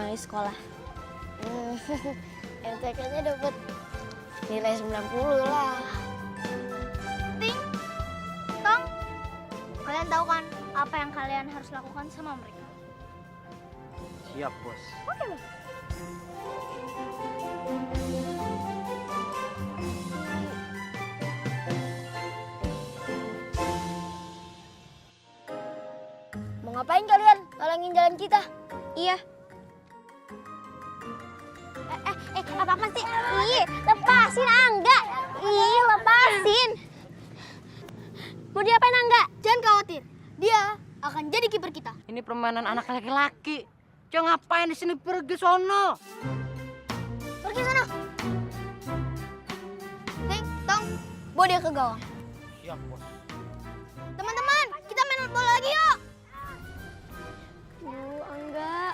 di sekolah? MTK-nya dapat nilai 90 lah. Ting, Tong, kalian tahu kan apa yang kalian harus lakukan sama mereka? Siap, Bos. Oke, Bang. Mau ngapain kalian? Halangin jalan kita. Iya. Apa sih? Ih, lepasin Angga. Ih, lepasin. Mau diapain Angga? Jangan khawatir, dia akan jadi kiper kita. Ini permainan anak laki-laki. Jangan ngapain di sini, pergi sono. Pergi sana. Ting, Tong, bawa dia ke gawang. Siap, Bos. Teman-teman, kita main bola lagi yuk. Angga.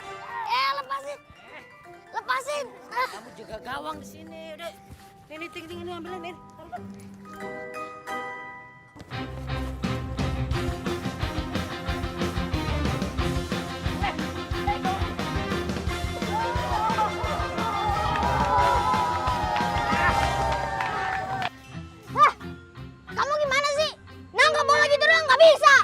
Lepasin. Lepasin. Kamu jaga gawang di sini, udah. Ini ting ini ambilin ini. Kamu gimana sih? Nangkap bola gitu doang nggak bisa.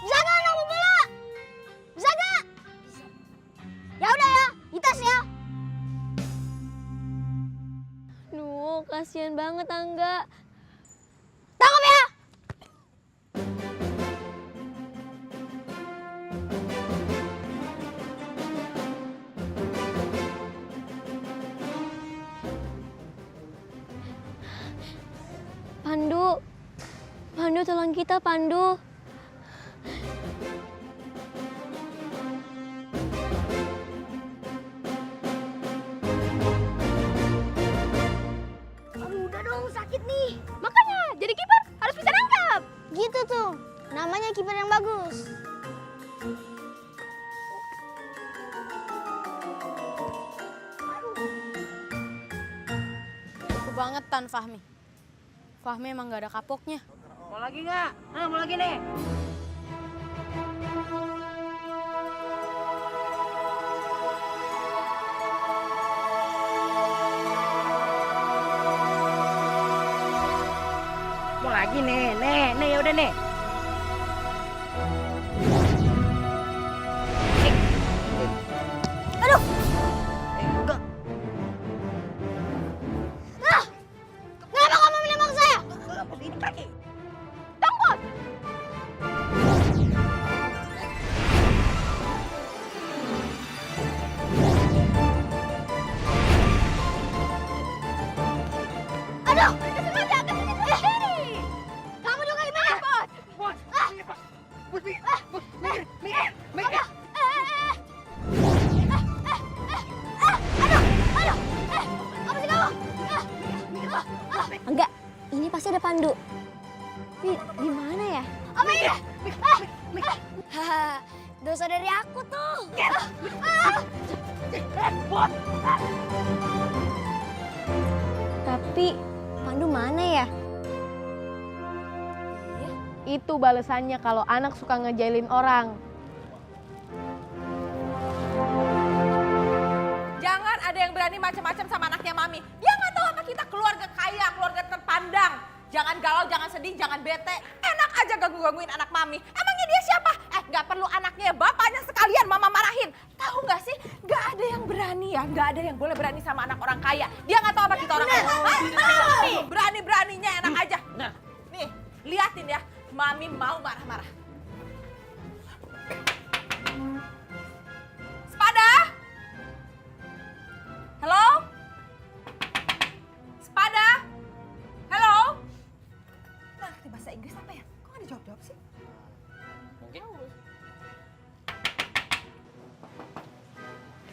Bisa nggak nangkap bola? Bisa nggak? Ya udah ya, itas ya. Duh, kasihan banget Angga. Tangkap ya. Pandu. Pandu tolong kita, Pandu. Aduh, udah dong sakit nih. Makanya, jadi kiper harus bisa nangkap. Gitu tuh, namanya kiper yang bagus. Kebangetan Fahmi. Fahmi emang gak ada kapoknya. Mau lagi nggak? Nah, mau lagi nih. Mau lagi nih, nih ya udah nih. Aduh, Enggak. kenapa kamu menembak saya? Ini kaki. Aduh, sengaja ke sini. Kamu juga gimana? Bos, ini Pak. Bos, mikir. Aduh, apa sih kamu? Angga, ini pasti ada Pandu. Tapi di mana ya? Apa ini? Haha, dosa dari aku tuh. Tapi Pandu mana ya? Itu balasannya kalau anak suka ngejailin orang. Jangan ada yang berani macam-macam sama anaknya Mami. Dia nggak tahu apa kita keluarga kaya, keluarga terpandang. Jangan galau, jangan sedih, jangan bete. Enak aja ganggu-gangguin anak Mami. Emangnya dia siapa? Nggak perlu anaknya, bapaknya sekalian Mama marahin. Tahu nggak sih? Nggak ada yang berani ya, nggak ada yang boleh berani sama anak orang kaya. Dia nggak tahu apa kita orang kaya. Berani-beraninya enak aja. Nah. Nih, liatin ya. Mami mau marah-marah. Sepada? Halo? Sepada? Halo? Ngerti bahasa Inggris apa ya? Kok gak dijawab-jawab sih? Mungkin.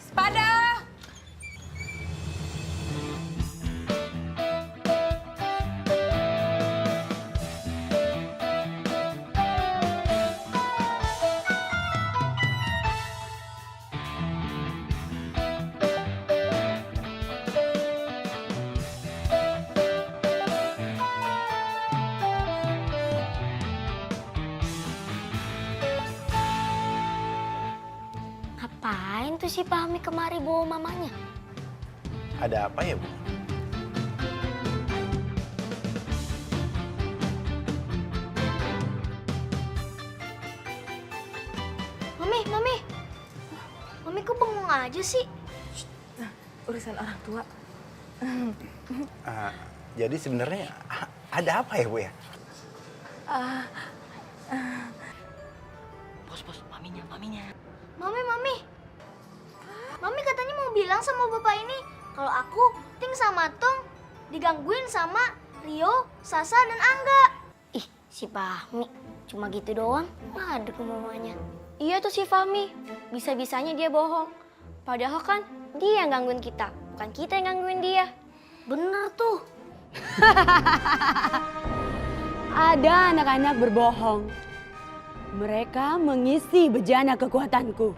Sepada? Ngapain tuh si Fahmi kemari bawa mamanya? Ada apa ya, Bu? Mami kok bengong aja sih? Urusan orang tua. Jadi sebenarnya ada apa ya, Bu ya? Bos, maminya. Mami katanya mau bilang sama bapak ini kalau aku, Ting sama Tong digangguin sama Rio, Sasa, dan Angga. Ih, si Fahmi. Cuma gitu doang, ada ke mamanya. Iya tuh si Fahmi. Bisa-bisanya dia bohong. Padahal kan dia yang gangguin kita, bukan kita yang gangguin dia. Bener tuh. Ada anak-anak berbohong. Mereka mengisi bejana kekuatanku.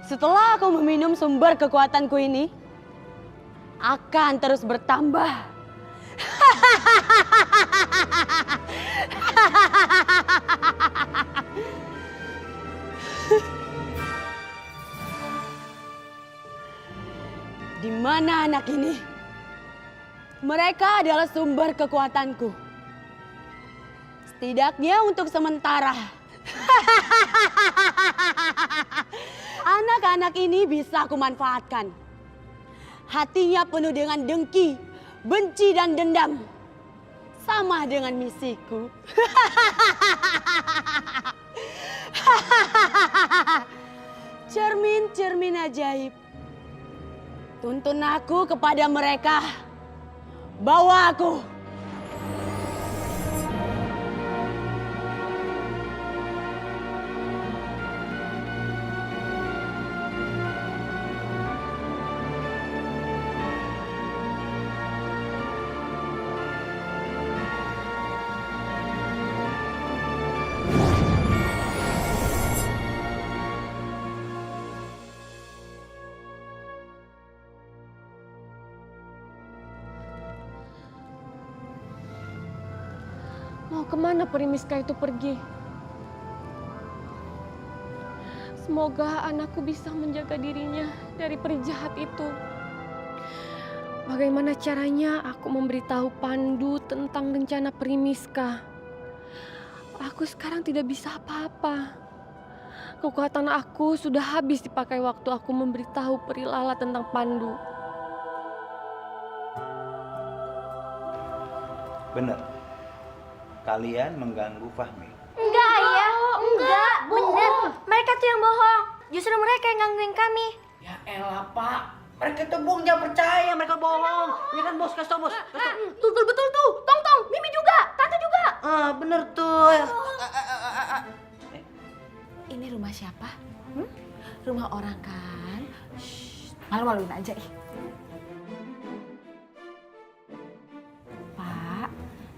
Setelah aku meminum sumber kekuatanku ini, akan terus bertambah. Di mana anak ini? Mereka adalah sumber kekuatanku. Setidaknya untuk sementara. Anak-anak ini bisa aku manfaatkan. Hatinya penuh dengan dengki, benci dan dendam. Sama dengan misiku. Cermin-cermin ajaib. Tuntun aku kepada mereka. Bawa aku. Mau kemana Perimiska itu pergi? Semoga anakku bisa menjaga dirinya dari peri jahat itu. Bagaimana caranya aku memberitahu Pandu tentang rencana Perimiska? Aku sekarang tidak bisa apa-apa. Kekuatan aku sudah habis dipakai waktu aku memberitahu Peri Lala tentang Pandu. Bener. Kalian mengganggu Fahmi. Enggak, Ayah. Enggak, bener. Mereka tuh yang bohong. Justru mereka yang gangguin kami. Ya elah, Pak. Mereka tuh bohong, jangan percaya. Mereka bohong. Ya kan, Bos? Kasih tau, Bos. Betul tuh. Tong, Mimi juga, Tante juga. Bener tuh. Ini rumah siapa? Rumah orang kan? Malu-maluin aja ih. Pak,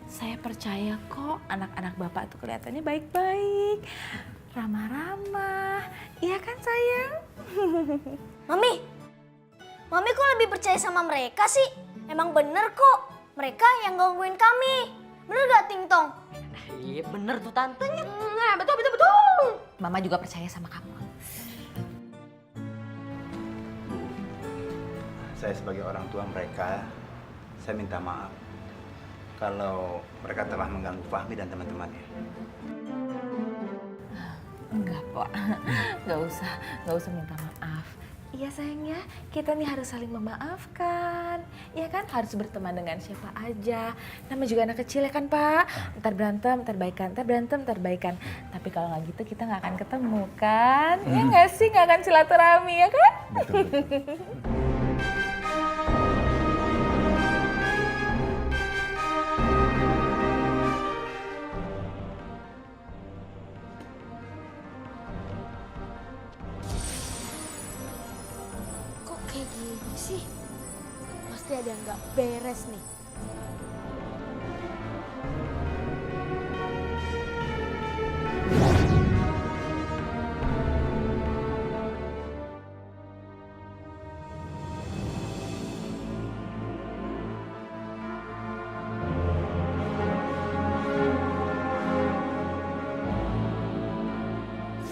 saya percaya kok anak-anak Bapak tuh kelihatannya baik-baik. Ramah-ramah. Iya kan sayang? Mami kok lebih percaya sama mereka sih? Emang bener kok. Mereka yang gangguin kami. Bener gak, Ting Tong? Iya bener tuh Tante. Nah, betul. Mama juga percaya sama kamu. Saya sebagai orang tua mereka, saya minta maaf kalau mereka telah mengganggu Fahmi dan teman-temannya. Enggak kok, nggak usah minta maaf. Iya sayang ya, kita nih harus saling memaafkan. Iya kan, harus berteman dengan siapa aja. Namanya juga anak kecil ya kan Pak. Ntar berantem, ntar baikan, ntar berantem, ntar baikan. Tapi kalau nggak gitu kita nggak akan ketemu kan? Ya nggak sih, nggak akan silaturahmi ya kan? Betul. gini sih? Pasti ada yang nggak beres nih.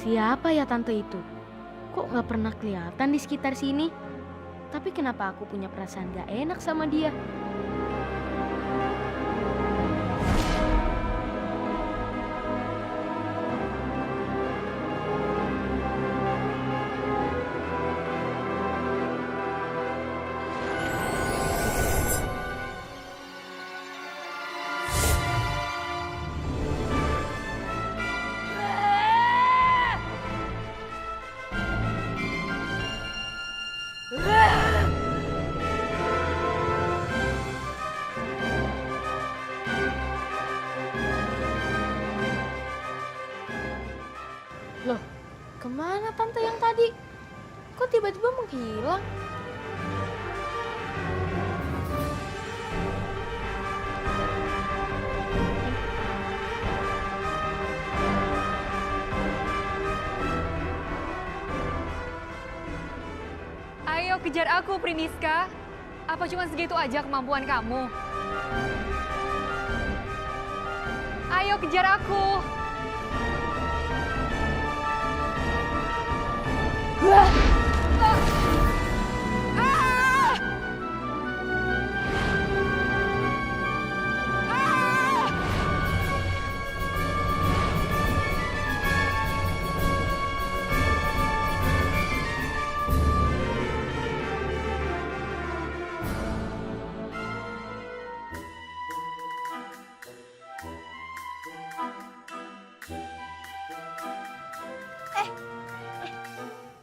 Siapa ya tante itu? Kok nggak pernah kelihatan di sekitar sini? Tapi kenapa aku punya perasaan gak enak sama dia? Loh, kemana tante yang tadi? Kok tiba-tiba menghilang? Ayo kejar aku, Primiska. Apa cuma segitu aja kemampuan kamu? Ayo kejar aku.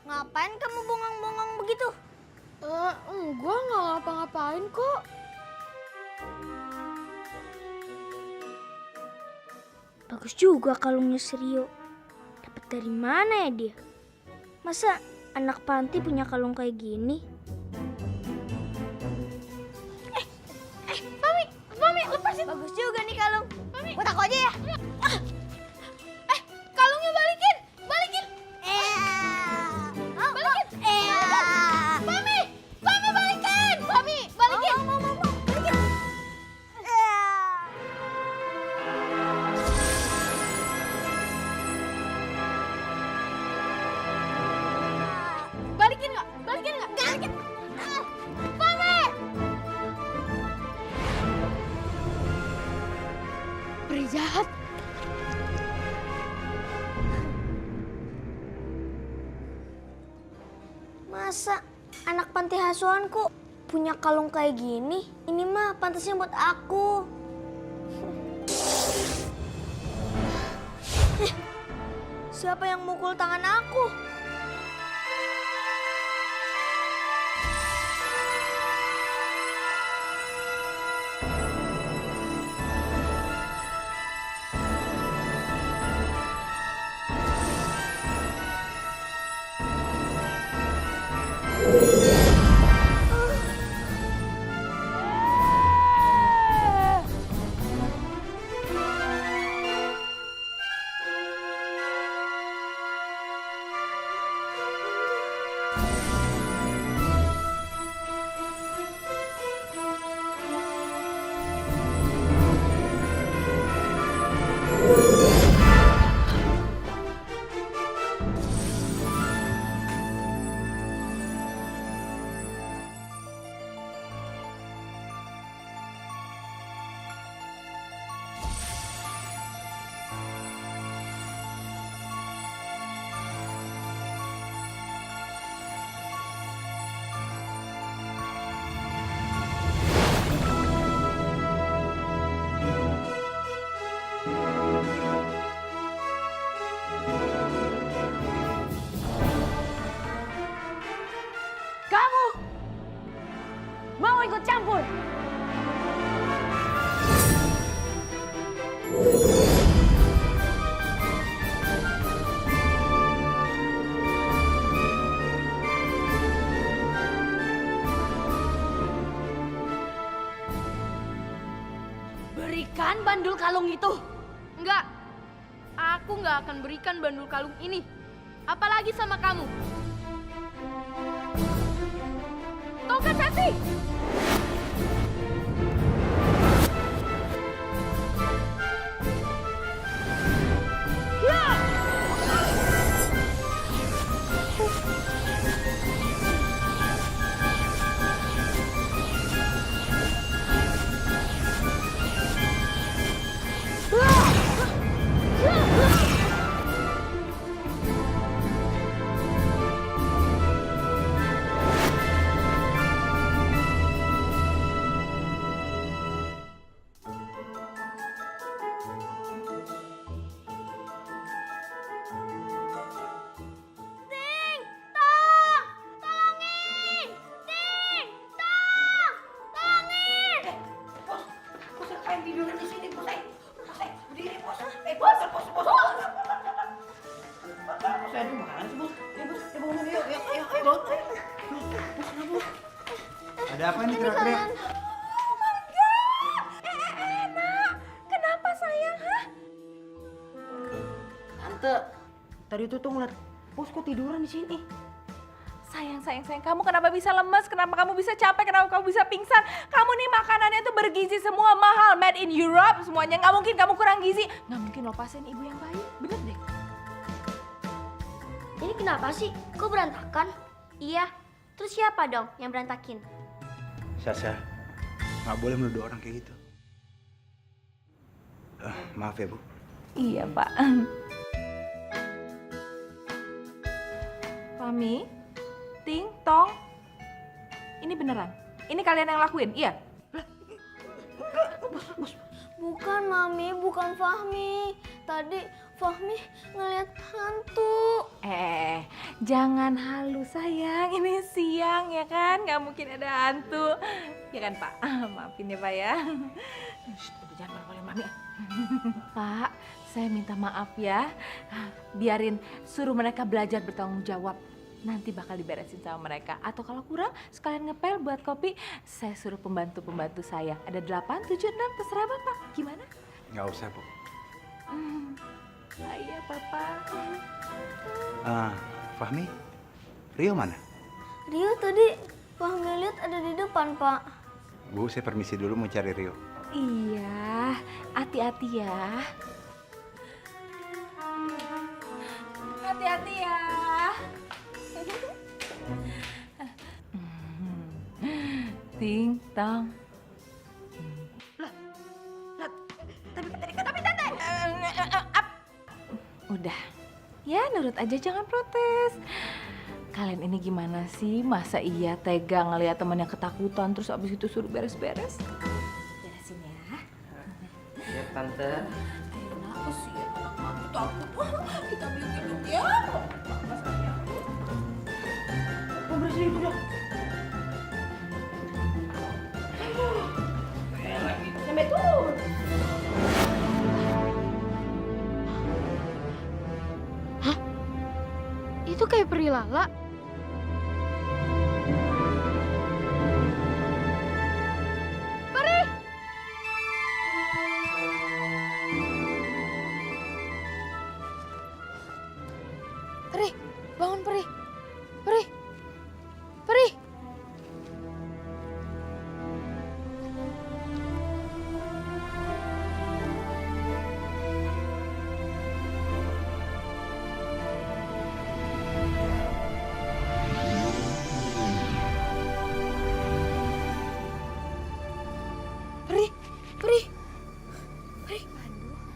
Ngapain kamu bongong-bongong begitu? Enggak ngapa-ngapain kok. Bagus juga kalungnya Rio. Dapat dari mana ya dia? Masa anak panti punya kalung kayak gini? Mami, lepasin. Bagus juga nih kalung. Buat aku aja ya. Kalungnya balikin. Balikin. Mami, balikin. Mami, balikin. Balikin. Balikin nggak? Balikin nggak? Balikin. Mami. Peri jahat. Masa anak panti asuhanku punya kalung kayak gini? Ini mah pantasnya buat aku. Siapa yang mukul tangan aku? Mau ikut campur? berikan bandul kalung itu. Enggak, aku nggak akan berikan bandul kalung ini. Apalagi sama kamu. Tongkat Sesi! Ada apa nih kira-kira? Kenapa sayang? Tante, tadi tuh ngeliat bos kok tiduran di sini. Sayang, kamu kenapa bisa lemes? Kenapa kamu bisa capek? Kenapa kamu bisa pingsan? Kamu nih makanannya tuh bergizi semua, mahal, made in Europe semuanya. Nggak mungkin kamu kurang gizi. Nggak mungkin lepasin ibu yang baik. Bener deh. Ini kenapa sih? Kok berantakan? Iya. Terus siapa dong yang berantakin? Sasa, nggak boleh menuduh orang kayak gitu. Maaf ya, Bu. Iya, Pak. Fahmi, Ting, Tong. Ini beneran? Ini kalian yang lakuin? Iya? Bukan Mami, bukan Fahmi. Tadi Fahmi ngeliat hantu. Jangan halu sayang. Ini siang ya kan? Nggak mungkin ada hantu. Ya kan, Pak? Maafin ya, Pak ya. Shh, jangan marah-marahin Mami. Pak, saya minta maaf ya. Biarin suruh mereka belajar bertanggung jawab. Nanti bakal diberesin sama mereka. Atau kalau kurang, sekalian ngepel buat kopi. Saya suruh pembantu-pembantu saya. Ada 8, 7, 6, terserah Bapak. Gimana? Nggak usah, Bu. Iya, Papa. Fahmi, Rio mana? Rio tadi Fahmi lihat ada di depan, Pak. Bu, saya permisi dulu mau cari Rio. Iya, hati-hati ya. Hati-hati ya. Ting, tong. Tapi tante. Udah. Ya, nurut aja, jangan protes. Kalian ini gimana sih? Masa iya tega ngeliat temannya ketakutan terus abis itu suruh beres-beres? Beresin ya. Ya tante. Kenapa sih anak mami takut? Kita beli minum ya. Mau bersihin itu dong. Sampai tuh. Itu kayak peri lala. Peri, bangun Peri. Peri. Peri. Peri. Peri. Peri.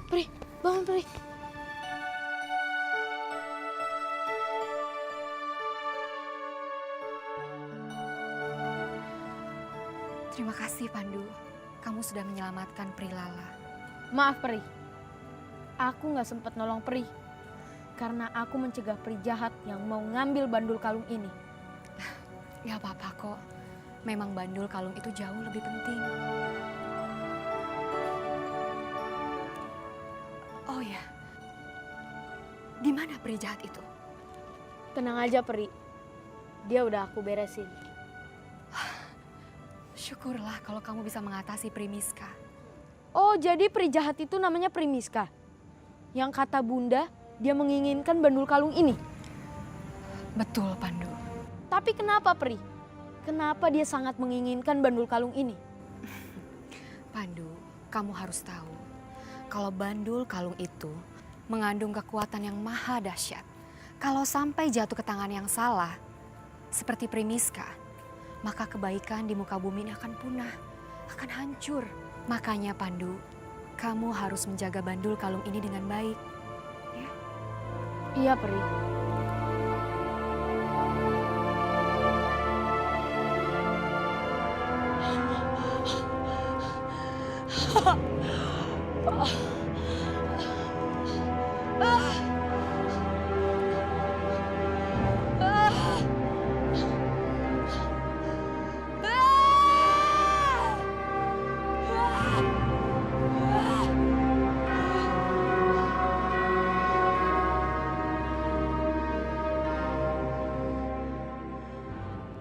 Peri, bangun Peri. Terima kasih Pandu, kamu sudah menyelamatkan Pri Lala. Maaf Peri, aku nggak sempat nolong Peri karena aku mencegah Peri jahat yang mau ngambil bandul kalung ini. Ya apa-apa kok, memang bandul kalung itu jauh lebih penting. Oh ya, di mana Pri jahat itu? Tenang aja Peri, dia udah aku beresin. Syukurlah kalau kamu bisa mengatasi Primiska. Oh, jadi peri jahat itu namanya Primiska. Yang kata Bunda, dia menginginkan bandul kalung ini. Betul, Pandu. Tapi kenapa, Pri? Kenapa dia sangat menginginkan bandul kalung ini? Pandu, kamu harus tahu kalau bandul kalung itu mengandung kekuatan yang maha dahsyat. Kalau sampai jatuh ke tangan yang salah, seperti Primiska, maka kebaikan di muka bumi ini akan punah, akan hancur. Makanya Pandu, kamu harus menjaga bandul kalung ini dengan baik. Ya? Iya, Pri.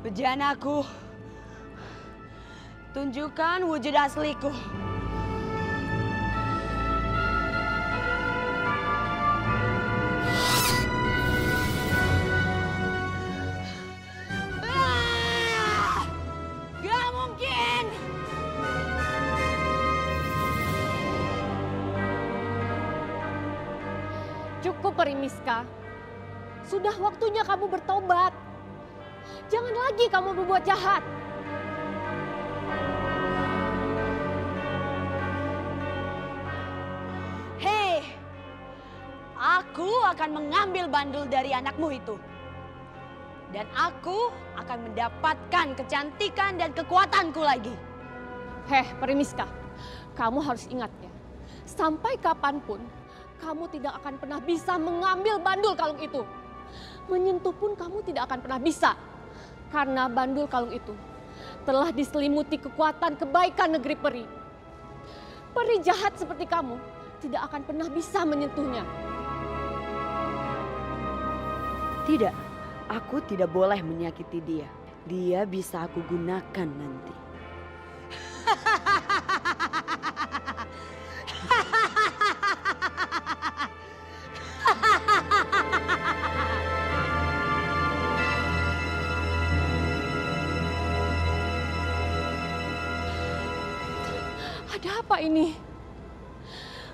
Bejanaku, tunjukkan wujud asliku. Gak mungkin! Cukup Primiska. Sudah waktunya kamu bertobat. Jangan lagi kamu berbuat jahat. Hei, aku akan mengambil bandul dari anakmu itu. Dan aku akan mendapatkan kecantikan dan kekuatanku lagi. Heh, Primiska, kamu harus ingat ya. Sampai kapanpun, kamu tidak akan pernah bisa mengambil bandul kalung itu. Menyentuh pun kamu tidak akan pernah bisa. Karena bandul kalung itu telah diselimuti kekuatan kebaikan negeri peri. Peri jahat seperti kamu tidak akan pernah bisa menyentuhnya. Tidak, aku tidak boleh menyakiti dia. Dia bisa aku gunakan nanti. Ada apa ini?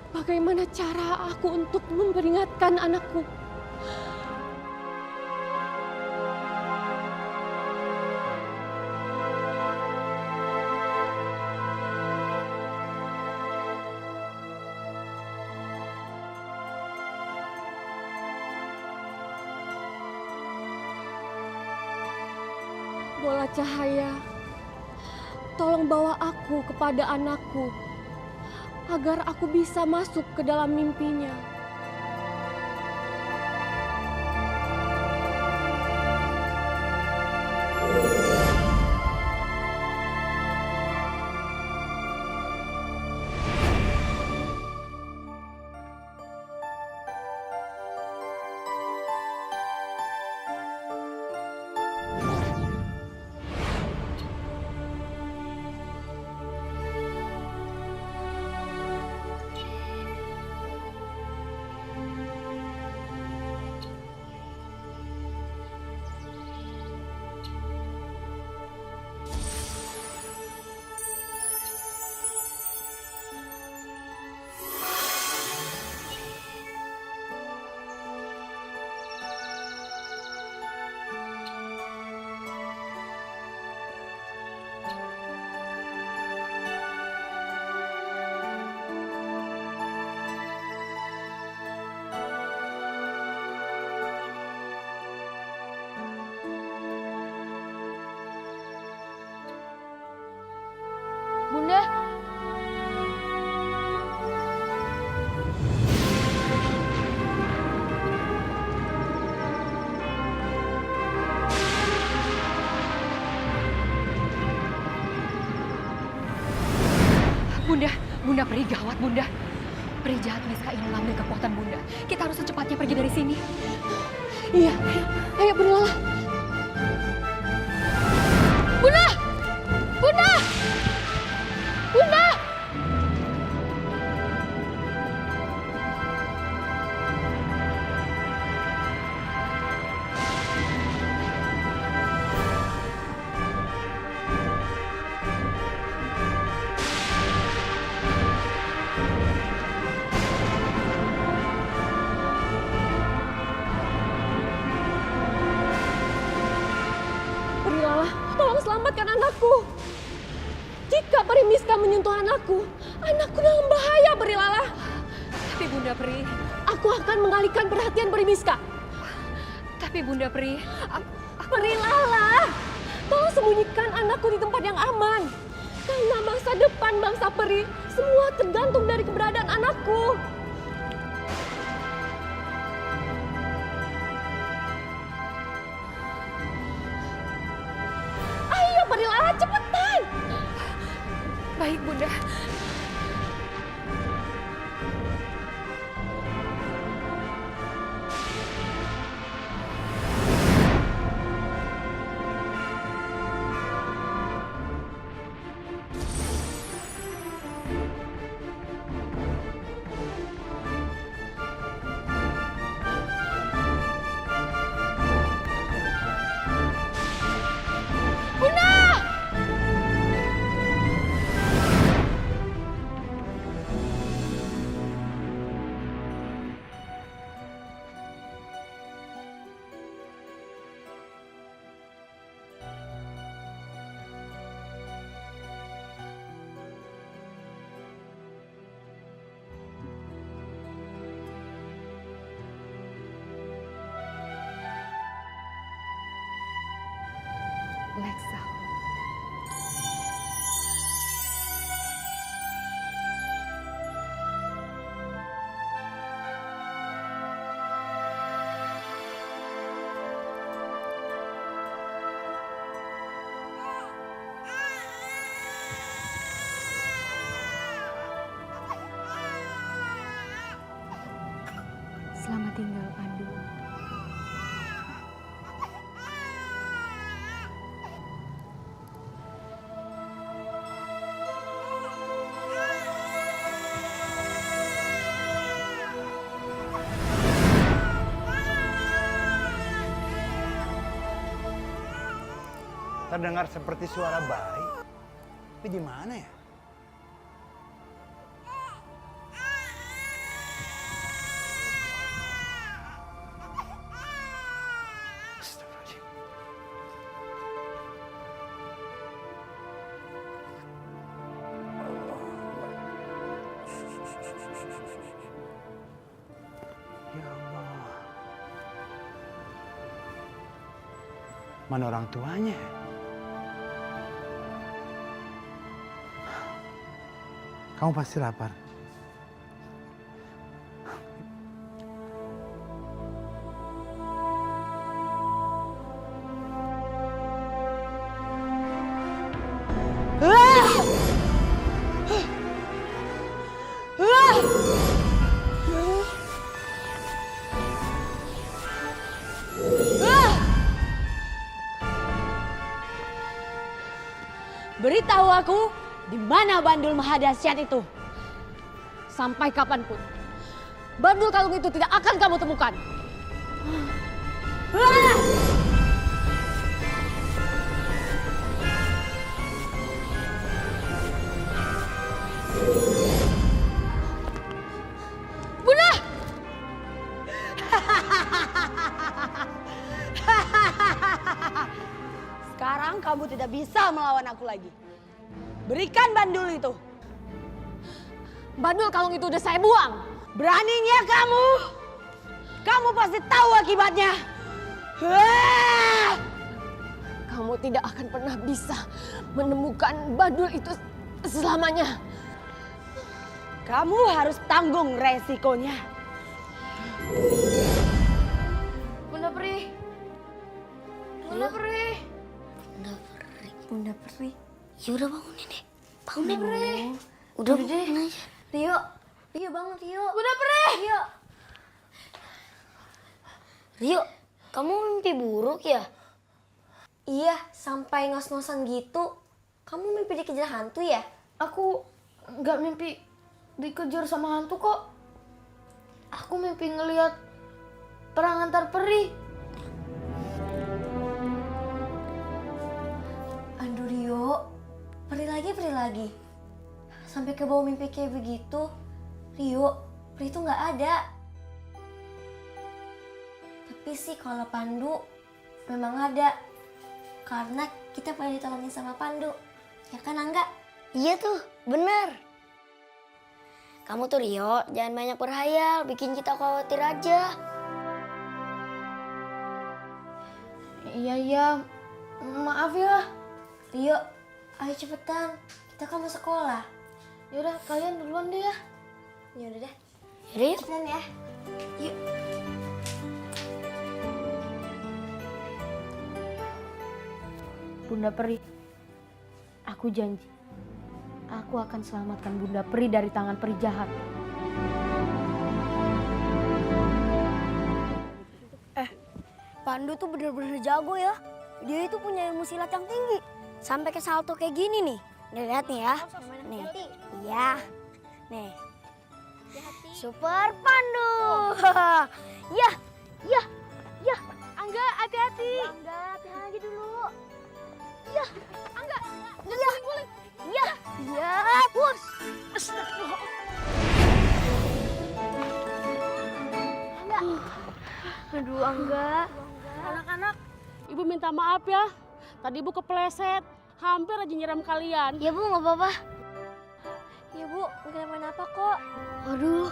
Bagaimana cara aku untuk memperingatkan anakku? Bola cahaya, tolong bawa aku kepada anakku, agar aku bisa masuk ke dalam mimpinya. Bunda, Bunda peri gawat, Bunda. Peri jahat Miska ini mengambil kekuatan Bunda. Kita harus secepatnya pergi dari sini. Iya, ayo berlalah. Bunda! Bunda! Bunda! selamatkan anakku. Jika Peri Miska menyentuh anakku dalam bahaya, Peri Lala. Tapi Bunda Peri, Aku akan mengalihkan perhatian Peri Miska. tapi Bunda Peri, Peri Lala, tolong sembunyikan anakku di tempat yang aman. Karena masa depan bangsa Peri semua tergantung dari keberadaan anakku. Ayo Peri Lala, cepetan! baik Bunda. Lexa. Selamat tinggal, Pandu. Terdengar seperti suara bayi. Tapi di mana ya? Astagfirullahaladzim. Ya Allah. Mana orang tuanya? Kamu pasti lapar. Beritahu aku, di mana bandul mahadahsyat itu? Sampai kapanpun, bandul kalung itu tidak akan kamu temukan. Bunda! Sekarang kamu tidak bisa melawan aku lagi. Berikan bandul itu. Bandul kalung itu udah saya buang. Beraninya kamu. Kamu pasti tahu akibatnya. Kamu tidak akan pernah bisa menemukan bandul itu selamanya. Kamu harus tanggung resikonya. Bunda Peri. Bunda Peri. Bunda Peri. Ya udah bangunin deh. Bangunin. Bunda Peri. Udah bangun aja. Rio. Rio bangun Rio. Bunda Peri. Rio. Rio, kamu mimpi buruk ya? Iya, sampai ngos-ngosan gitu. Kamu mimpi dikejar hantu ya? Aku nggak mimpi dikejar sama hantu kok. Aku mimpi ngelihat perang antar peri. Aduh Rio, peri lagi. Sampai ke bawah mimpi kayak begitu. Rio, peri itu nggak ada. Tapi sih kalau Pandu memang ada. Karena kita pernah ditolongin sama Pandu. Ya kan Angga? Iya tuh, bener. Kamu tuh Rio, jangan banyak berhayal, bikin kita khawatir aja. Iya, maaf ya. Rio, ayo cepetan, kita kan mau sekolah. Yaudah, kalian duluan deh ya. Yaudah deh. Yaudah yuk. Cepetan ya. Yuk. Bunda Peri, aku janji, aku akan selamatkan Bunda Peri dari tangan peri jahat. Pandu tuh bener-bener jago ya. Dia itu punya ilmu silat yang tinggi. Sampai ke salto kayak gini nih. Nih lihat nih ya. Nih. Iya. Nih. Super Pandu. Ya. Angga, hati-hati. Angga, hati-hati dulu. Ya, Angga. Ya. Ya. Ya, bos. Angga. Aduh, Angga. Anak-anak, ibu minta maaf ya. Tadi ibu kepleset, hampir aja nyiram kalian. Ya Bu, nggak apa-apa. Ya Bu, nggak kenapa-napa kok. Aduh,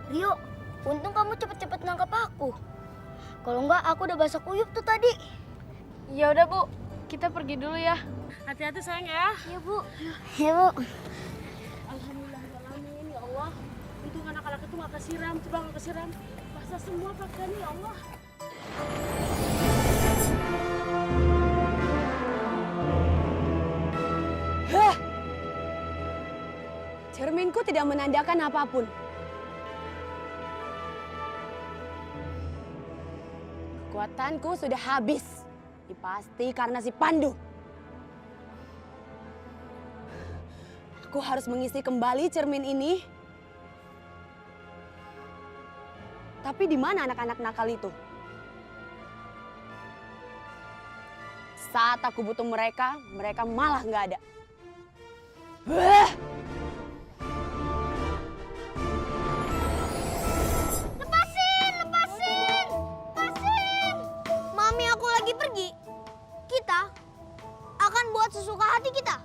Rio, untung kamu cepet-cepet nangkap aku. Kalau enggak, aku udah basah kuyup tuh tadi. Ya udah Bu, kita pergi dulu ya. Hati-hati sayang ya. Ya Bu. Ya Bu. Alhamdulillahirrahmanirrahim ya Allah. Untung anak-anak itu nggak kesiram, coba nggak kesiram. Basah semua pakaiannya ya Allah. Cerminku tidak menandakan apapun. Kekuatanku sudah habis. Ini pasti karena si Pandu. Aku harus mengisi kembali cermin ini. Tapi di mana anak-anak nakal itu? Saat aku butuh mereka, mereka malah nggak ada. Lepasin! Mami aku lagi pergi. Kita akan buat sesuka hati kita.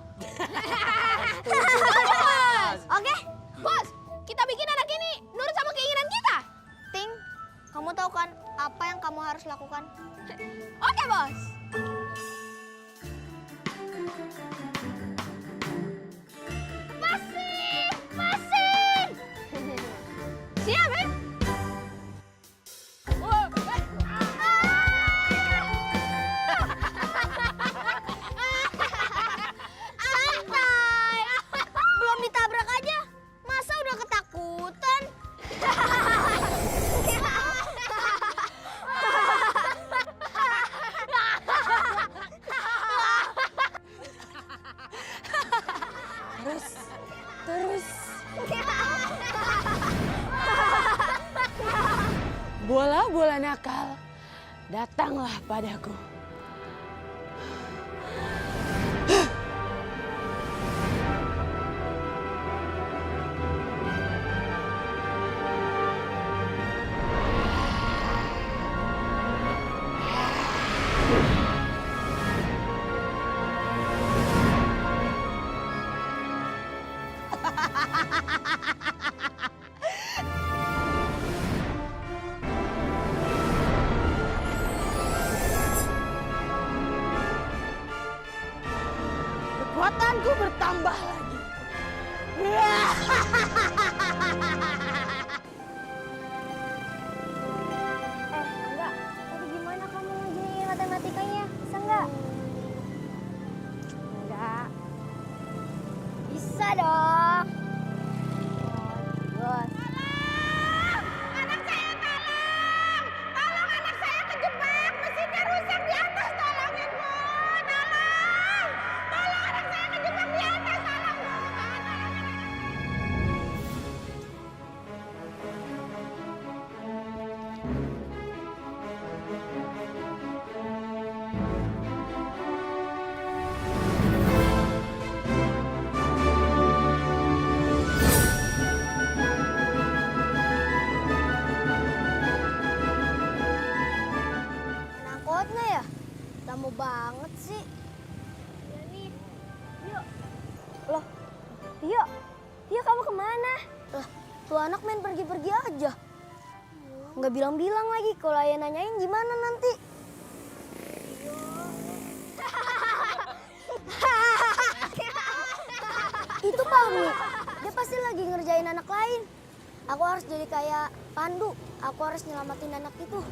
Oke? Bos, kita bikin anak ini nurut sama keinginan kita. Ting, kamu tahu kan apa yang kamu harus lakukan? Oke, Bos. Lepasin! Siap, ya? Santai. Belum ditabrak aja. Masa udah ketakutan? Terus. Bola-bola nakal, datanglah padaku. Kekuatanku bertambah lagi. Enggak. Tapi gimana kamu ngerjain matematikanya? Bisa enggak? Enggak. Bisa dong. Bos. Anak saya tolong! Tolong anak saya kejebak! Mesinnya rusak di atas, tolongin Bu! Tolong! Tolong anak saya kejebak di atas, tolong Bu! tuh anak main pergi-pergi aja. Nggak bilang-bilang lagi kalau ayah nanyain gimana nanti. Itu Fahmi, dia pasti lagi ngerjain anak lain. Aku harus jadi kayak Pandu, aku harus nyelamatin anak itu.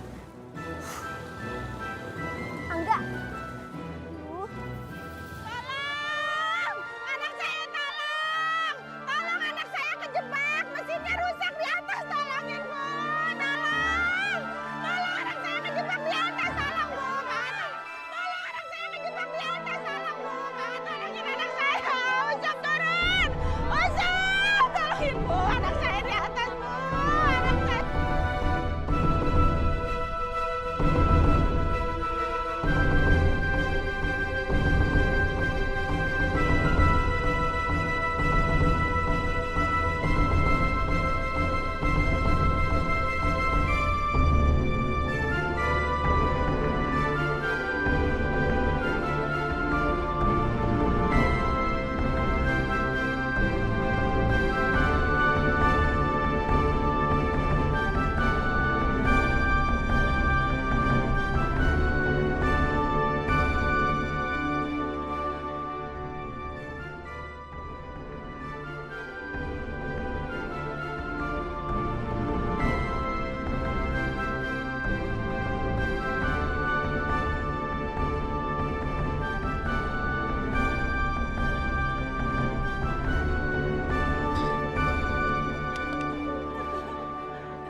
Angga. Tolong! Anak saya tolong! Tolong anak saya kejebak, mesinnya rusak di atas, tolongin Bu! Tolong! Tolong anak saya kejebak di atas, tolong Bu! Tolong anak saya kejebak di atas, tolong Bu! Tolongin anak saya, Usop turun! Usop! Tolongin Bu, anak saya di atas Bu! Anak saya...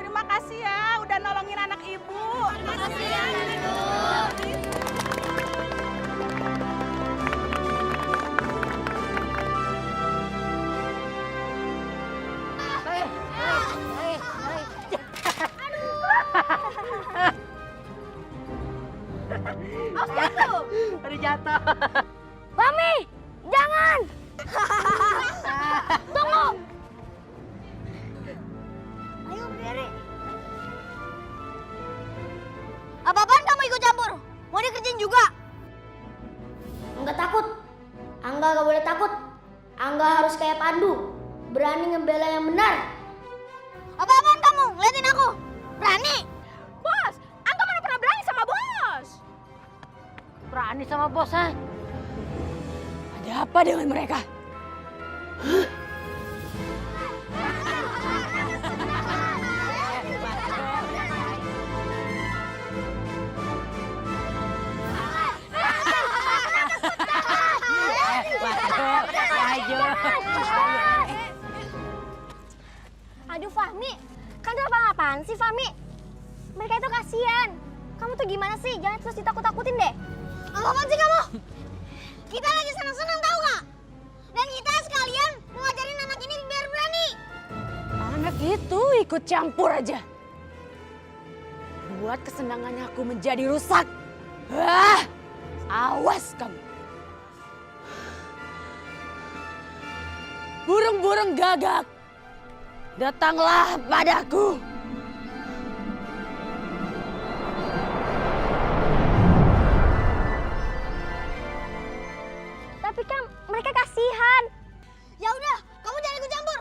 Terima kasih ya udah nolongin anak ibu. Terima kasih ya Ibu. Udah jatuh. Fahmi, jangan! Tunggu! Ayo berdiri. Apa-apaan kamu ikut campur? Mau dikerjain juga? Enggak takut. Angga gak boleh takut. Angga harus kayak Pandu. Berani ngebela yang benar. Apa-apaan kamu? Ngeliatin aku. Berani? Bos, Angga mana pernah berani sama bos? Berani sama bos, ha? Ada apa dengan mereka? Aduh Fahmi, kan tuh apa-apaan sih Fahmi? Mereka itu kasihan. Kamu tuh gimana sih? Jangan terus ditakut-takutin deh. Apa-apaan sih kamu? Kita lagi senang-senang tahu nggak? Dan kita sekalian mau ngajarin anak ini biar berani. Anak itu ikut campur aja. Buat kesenangannya aku menjadi rusak. Ah, awas kamu. Burung-burung gagak, datanglah padaku. Tapi kan mereka kasihan. Ya udah, kamu jangan ikut campur.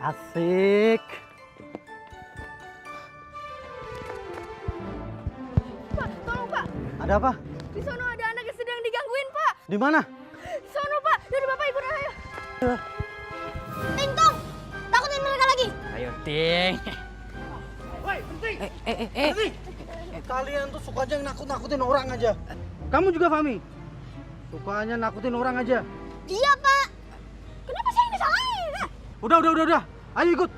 Asik. Pak, tolong Pak. Ada apa? Di sono ada anak yang sedang digangguin Pak. Di mana? Di sono Pak. Jadi Bapak ikut ayo. Ting Tong, takutin mereka lagi. Ayo, Ting. Woi, penting. Kalian tuh sukanya nakut-nakutin orang aja. Kamu juga, Fahmi? Sukanya nakutin orang aja. Iya Pak. Kenapa saya yang disalahin? Udah. Ayo ikut.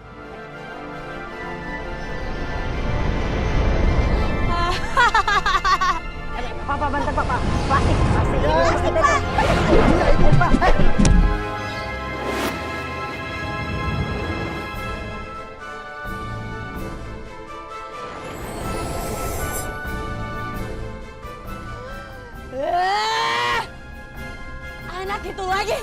Papa bantu Papa. Plastik. Plastik Pak. Iya, ikut, Pak. Anak itu lagi.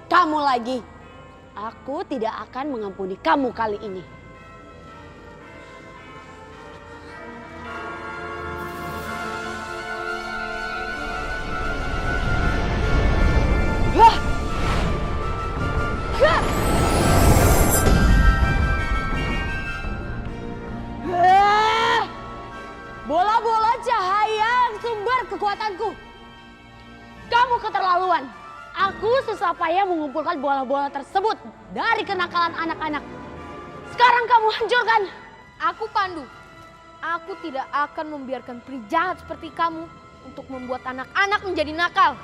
Kamu lagi. Aku tidak akan mengampuni kamu kali ini. siapa yang mengumpulkan bola-bola tersebut dari kenakalan anak-anak? Sekarang kamu hancurkan. Aku Pandu. Aku tidak akan membiarkan peri jahat seperti kamu untuk membuat anak-anak menjadi nakal.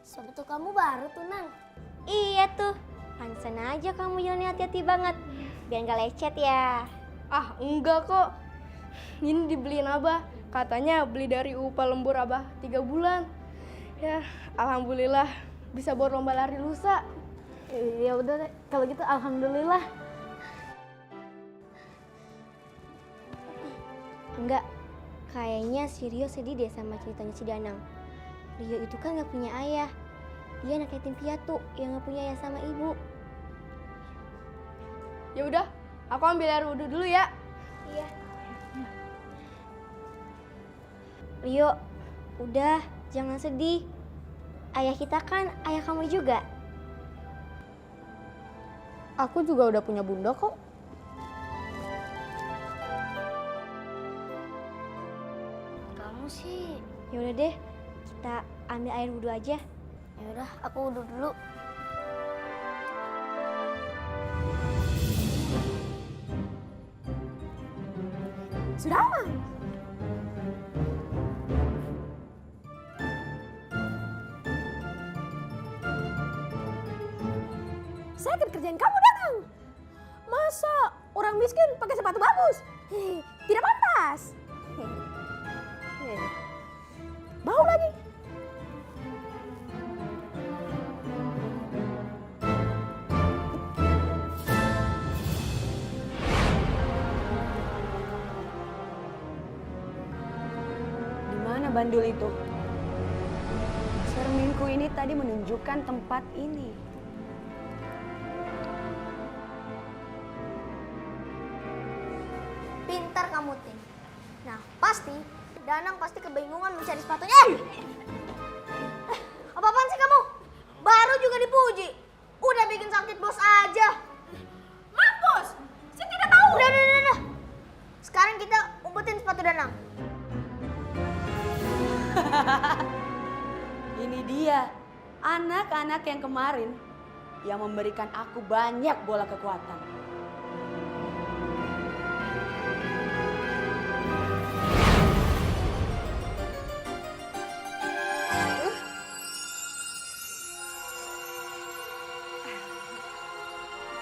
Sepatu kamu baru tuh, Nang. Iya tuh. Pantesan aja kamu jalannya hati-hati banget. Biar nggak lecet ya. Ah, enggak kok. Ini dibeliin Abah. Katanya beli dari upah lembur Abah 3 bulan. Ya, alhamdulillah bisa buat lomba lari lusa. Ya udah deh, kalau gitu alhamdulillah. Enggak. Kayaknya si Rio sedih deh sama ceritanya si Danang. Rio itu kan nggak punya ayah. Dia anak yatim piatu yang nggak punya ayah sama ibu. Ya udah, aku ambil air wudhu dulu ya. Iya. Rio, udah jangan sedih. Ayah kita kan ayah kamu juga. Aku juga udah punya bunda kok. Kamu sih. Ya udah deh, kita ambil air wudhu aja. Ya udah, aku wudhu dulu. Sudah. Saya akan kerjain kamu, Danang. Masa orang miskin pakai sepatu bagus? Tidak pantas. Bau lagi. Di mana bandul itu? Cerminku ini tadi menunjukkan tempat ini. Pintar kamu, Tim. Nah, pasti Danang pasti kebingungan mencari sepatunya. Apa-apaan sih kamu? Baru juga dipuji. Udah bikin sakit bos aja. Mampus! Saya tidak tahu. Udah. Sekarang kita umpetin sepatu Danang. Ini dia, anak-anak yang kemarin yang memberikan aku banyak bola kekuatan.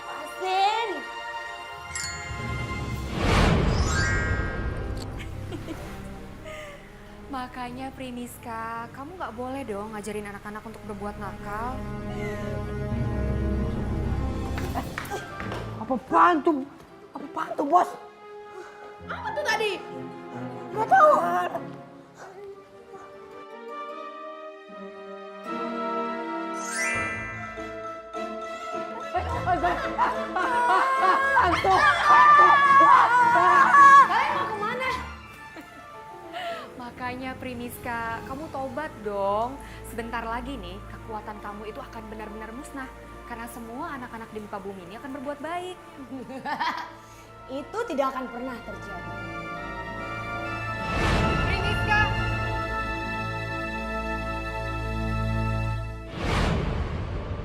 Pasin! Makanya Priniska, kamu nggak boleh dong ngajarin anak-anak untuk berbuat nakal. Apaan tuh? Apaan tuh, Bos? Apa tuh tadi? Gak tahu. Kalian mau kemana? Makanya Priniska, kamu tobat dong. Sebentar lagi nih, kekuatan kamu itu akan benar-benar musnah. Karena semua anak-anak di muka bumi ini akan berbuat baik. Itu tidak akan pernah terjadi. Priniska!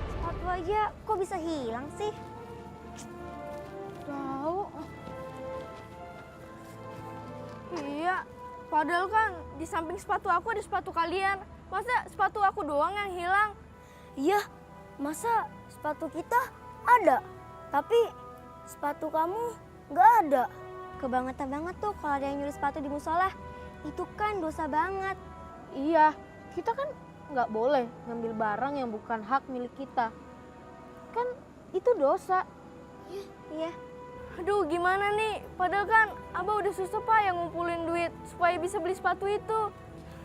Sepatu aja kok bisa hilang sih? Tahu. Iya, padahal kan di samping sepatu aku ada sepatu kalian. Masa sepatu aku doang yang hilang? Iya, masa sepatu kita ada, tapi sepatu kamu nggak ada. Kebangetan banget tuh kalau ada yang nyuri sepatu di musola. Itu kan dosa banget. Iya, kita kan nggak boleh ngambil barang yang bukan hak milik kita. Kan itu dosa. Iya. Aduh, gimana nih? Padahal kan Abah udah susah payah ngumpulin duit supaya bisa beli sepatu itu.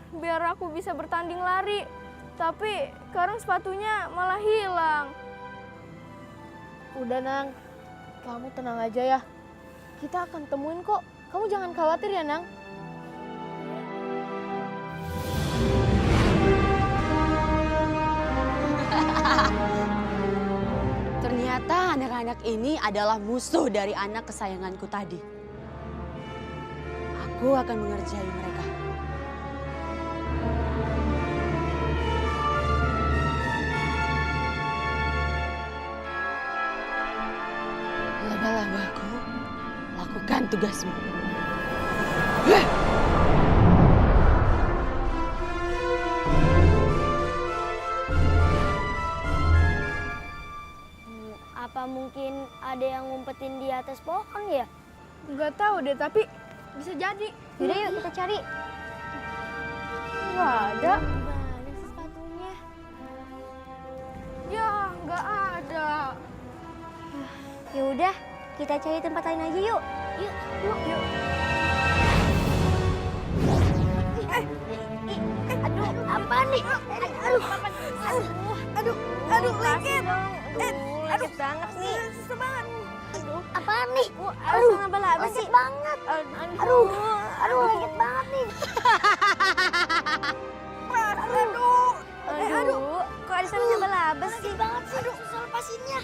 Biar aku bisa bertanding lari. Tapi sekarang sepatunya malah hilang. Udah Nang, kamu tenang aja ya. Kita akan temuin kok. Kamu jangan khawatir ya Nang. Ternyata anak-anak ini adalah musuh dari anak kesayanganku tadi. Aku akan mengerjai mereka. Laba-labaku, lakukan tugasmu. Apa mungkin ada yang ngumpetin di atas pohon ya? Nggak tahu deh, tapi bisa jadi. Yaudah yuk kita cari. Nggak ada. Gimana sih sepatunya? Ya, nggak ada. Ya udah, kita cari tempat lain aja yuk. Yuk. Aduh, apa nih? Aduh, lengket. Lengket banget nih. Susah banget. Apaan nih? Aduh, laba-laba sih. Banget. Aduh, lengket banget nih. Aduh, kok ada sama laba-laba sih? Banget sih. Aduh, susah lepasinnya.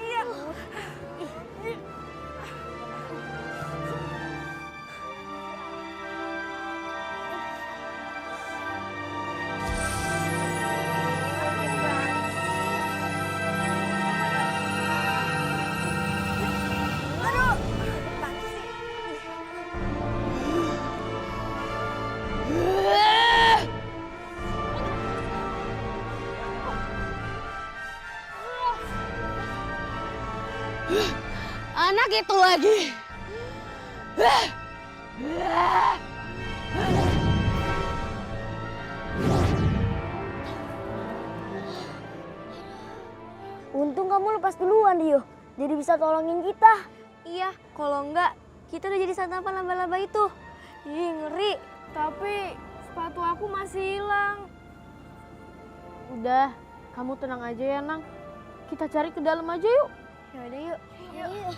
Iya. Anak itu lagi. Untung kamu lepas duluan, Dio. Jadi bisa tolongin kita. Iya, kalau enggak, kita udah jadi santapan laba-laba itu. Ih, ngeri. Tapi sepatu aku masih hilang. Udah, kamu tenang aja ya Nang. Kita cari ke dalam aja yuk. Yaudah yuk. Yuk.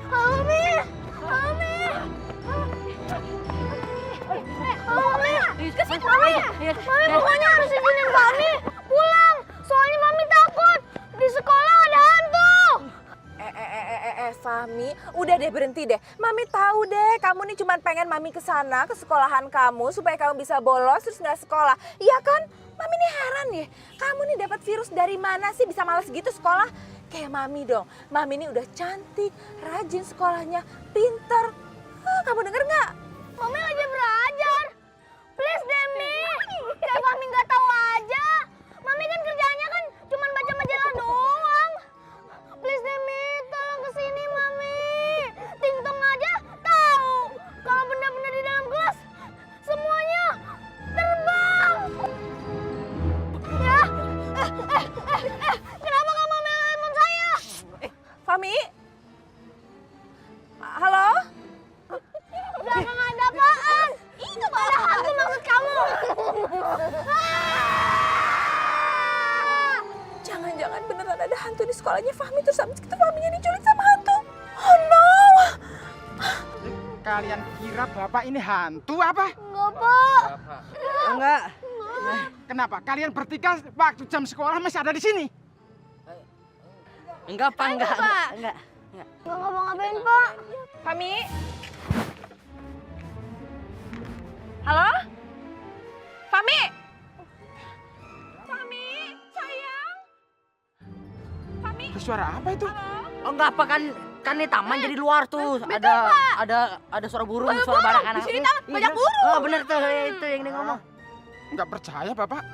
Mami pokoknya harus izinin kami pulang. Soalnya Mami takut. Di sekolah ada hantu. Fahmi, udah deh berhenti deh. Mami tahu deh, kamu nih cuma pengen Mami ke sana, ke sekolahan kamu supaya kamu bisa bolos terus nggak sekolah. Iya kan? Mami nih heran deh. Kamu nih dapat virus dari mana sih bisa malas gitu sekolah? Kayak Mami dong. Mami nih udah cantik, rajin sekolahnya, pinter. Kamu denger nggak? Mami lagi belajar. Please Demi. Kayak Mami nggak tahu aja. Mami kan kerjanya kan cuma baca majalah doang. Please Demi, tolong kesini Mami. Tingtong aja tahu kalau benda-benda di dalam kelas semuanya terbang. Ya. Kenapa kamu ambil handphone saya? Fahmi? Halo? Belakang ada apaan? Itu ada hantu maksud kamu. Jangan-jangan beneran ada hantu di sekolahnya Fahmi terus habis itu Fahminya diculik sama hantu. Oh no! Kalian kira Bapak ini hantu apa? Enggak, Pak. Enggak. Kenapa? Kalian bertiga waktu jam sekolah masih ada di sini? Enggak, Pak, enggak. Enggak ngapa-ngapain, Pak. Fahmi? Halo? Fahmi? Fahmi, sayang? Fahmi? Suara apa itu? Oh enggak apa kan Kan nih taman jadi luar tuh. Ada suara burung, suara badak anak. Di sini taman banyak burung. Oh, bener tuh itu yang dia ngomong. Nggak percaya, Bapak.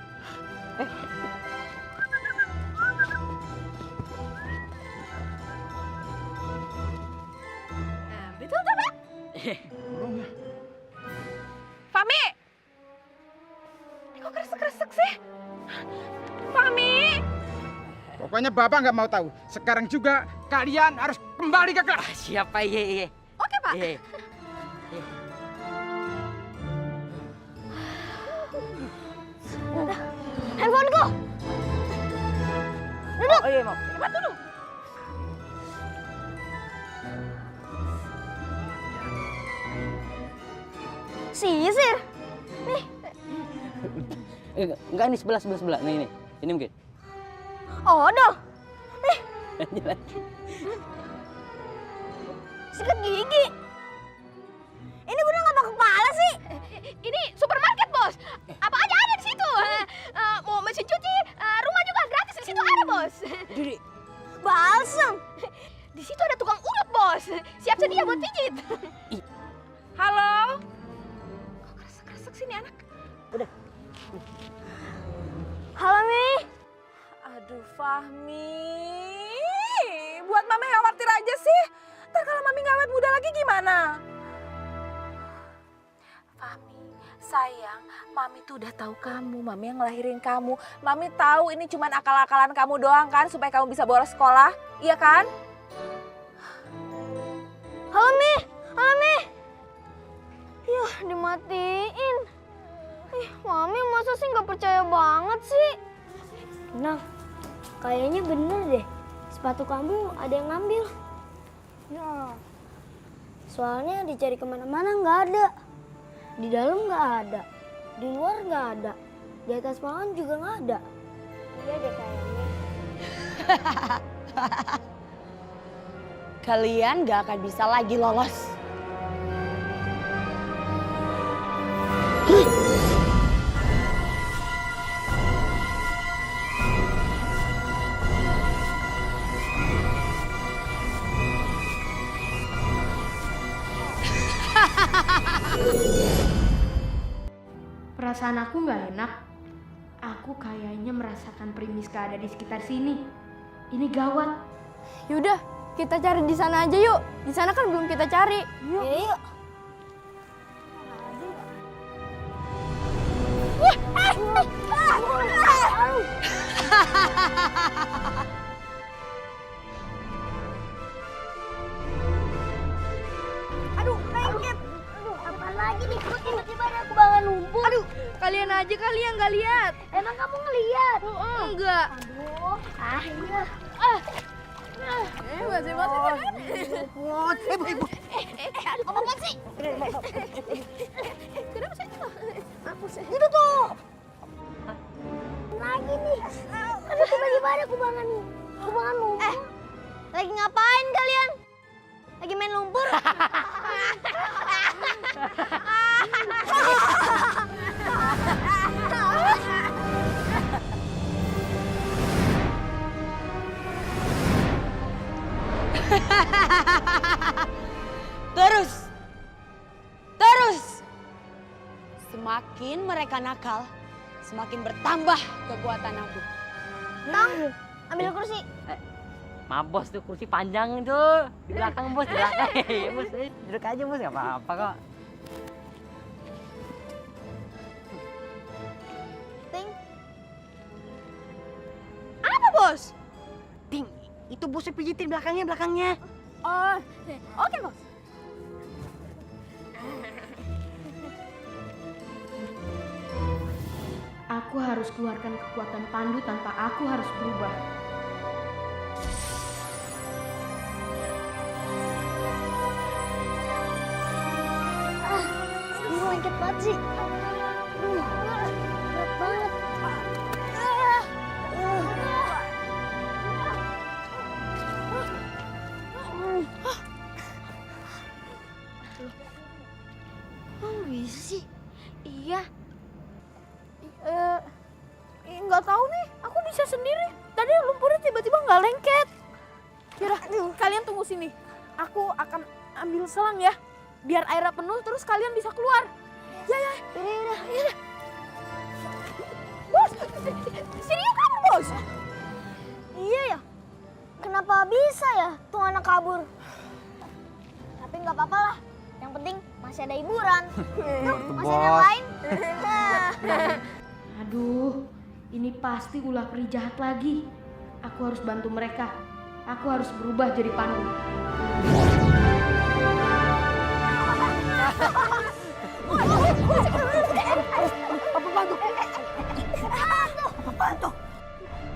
Betul tak, Pak? Fami! Kok kresek-kresek sih? Fami! Pokoknya Bapak nggak mau tahu. Sekarang juga kalian harus kembali ke kelas. Siapa iya. Oke, Pak. Iya. Handphoneku. Duduk. Oh iya, Mau. Cepat duduk. Sisir. Enggak, ini sebelah. Nih. Ini mungkin. Oh, dong. Ini lagi. Sikat gigi. Ini bener nggak pakai kepala sih? Ini supermarket, Bos. Apa aja ada di situ. Mau mesin cuci, rumah juga gratis di situ ada, Bos. Jadi, Balsam. Di situ ada tukang urut, Bos. Siap sedia buat pijit. Halo? Kok kresek-kresek sih nih anak? Halo, Mi. Aduh, Fahmi. Buat Mami khawatir aja sih. Ntar kalau Mami nggak awet muda lagi gimana? Fahmi, sayang, Mami tuh udah tahu kamu, Mami yang ngelahirin kamu. Mami tahu ini cuma akal-akalan kamu doang kan supaya kamu bisa bolos sekolah, iya kan? Halo, Mi. Halo, Mi. Yah, dimatiin. Mami masa sih nggak percaya banget sih? Nah, kayaknya bener deh. Sepatu kamu ada yang ngambil. Ya. Soalnya dicari kemana-mana nggak ada. Di dalam nggak ada. Di luar nggak ada. Di atas pohon juga nggak ada. Iya deh kayaknya. Kalian gak akan bisa lagi lolos. Perasaan aku nggak enak. Aku kayaknya merasakan Primiska ada di sekitar sini. Ini gawat. Yaudah, kita cari di sana aja yuk. Di sana kan belum kita cari. Yuk. Aduh, lengket. Apa lagi nih? Kok tiba-tiba ada kubangan lumpur? Aduh, kalian aja kali yang nggak lihat. Emang kamu ngeliat? Enggak. Aduh. Iya. Masih-masih kan? Ibu. Apa sih? Kenapa sih itu? Itu tuh. Lagi nih. Aduh, tiba-tiba ada kubangan lumpur. Lagi ngapain kalian? Lagi main lumpur? Terus. Semakin mereka nakal, semakin bertambah kekuatan aku. Tang, ambil kursi. Maaf bos tuh kursi panjang tuh. Di belakang bos, di belakang. Bos, duduk aja bos, nggak apa-apa kok. Ting. Apa, Bos? Ting, itu bosnya pijitin belakangnya. Oh, oke, Bos. Aku harus keluarkan kekuatan Pandu tanpa aku harus berubah. Ini lengket banget sih. Berat banget. Oh, bisa sih. Iya. Nggak tahu nih. Aku bisa sendiri. Tadi lumpurnya tiba-tiba nggak lengket. Yaudah, kalian tunggu sini. aku akan ambil selang ya. Biar airnya penuh terus kalian bisa keluar. Ya. Bos, sini yuk kamu bos. Iya ya. Kenapa bisa ya tuh anak kabur? Tapi nggak apa-apa lah. Yang penting masih ada hiburan. Tuh, masih ada yang lain. Aduh, ini pasti ulah peri jahat lagi. Aku harus bantu mereka. Aku harus berubah jadi Pandu.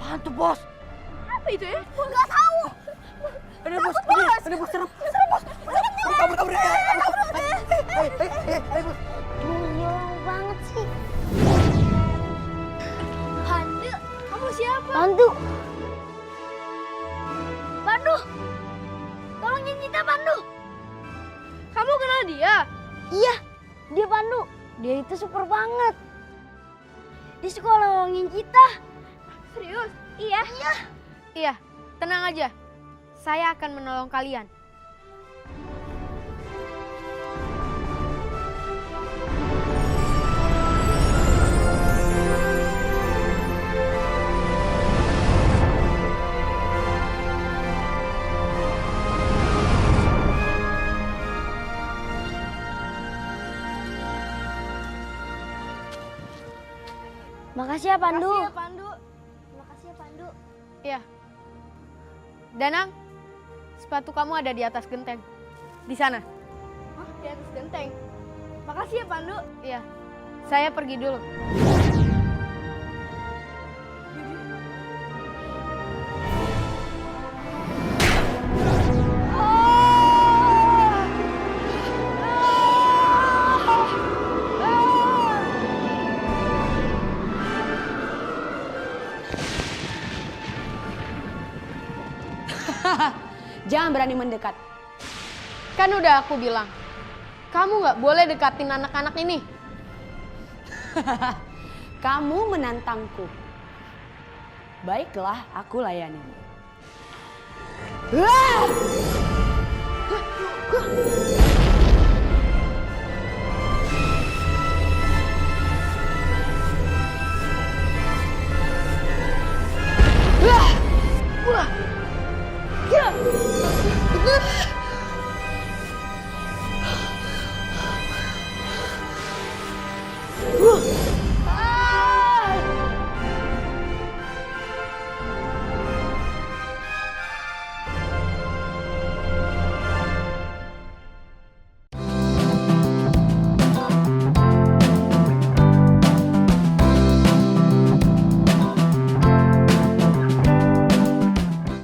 Hantu bos. Apa itu ya? Nggak tahu. Ada bos, ada bos, serem bos. Kabur. Bos. Jauh banget sih. Pandu, kamu siapa? Pandu. Pandu. Tolongin kita Pandu. Kamu kenal dia? Iya, dia Pandu. Dia itu super banget. Dia suka nolongin kita. Serius? Iya. Iya, tenang aja. Saya akan menolong kalian. Makasih ya Pandu. Makasih ya, Pandu. Makasih ya Pandu. Iya. Danang, sepatu kamu ada di atas genteng. Di sana. Hah, di atas genteng? Makasih ya, Pandu. Iya. Saya pergi dulu. Jangan berani mendekat. Kan udah aku bilang, kamu nggak boleh dekatin anak-anak ini. Kamu menantangku. Baiklah, aku layani.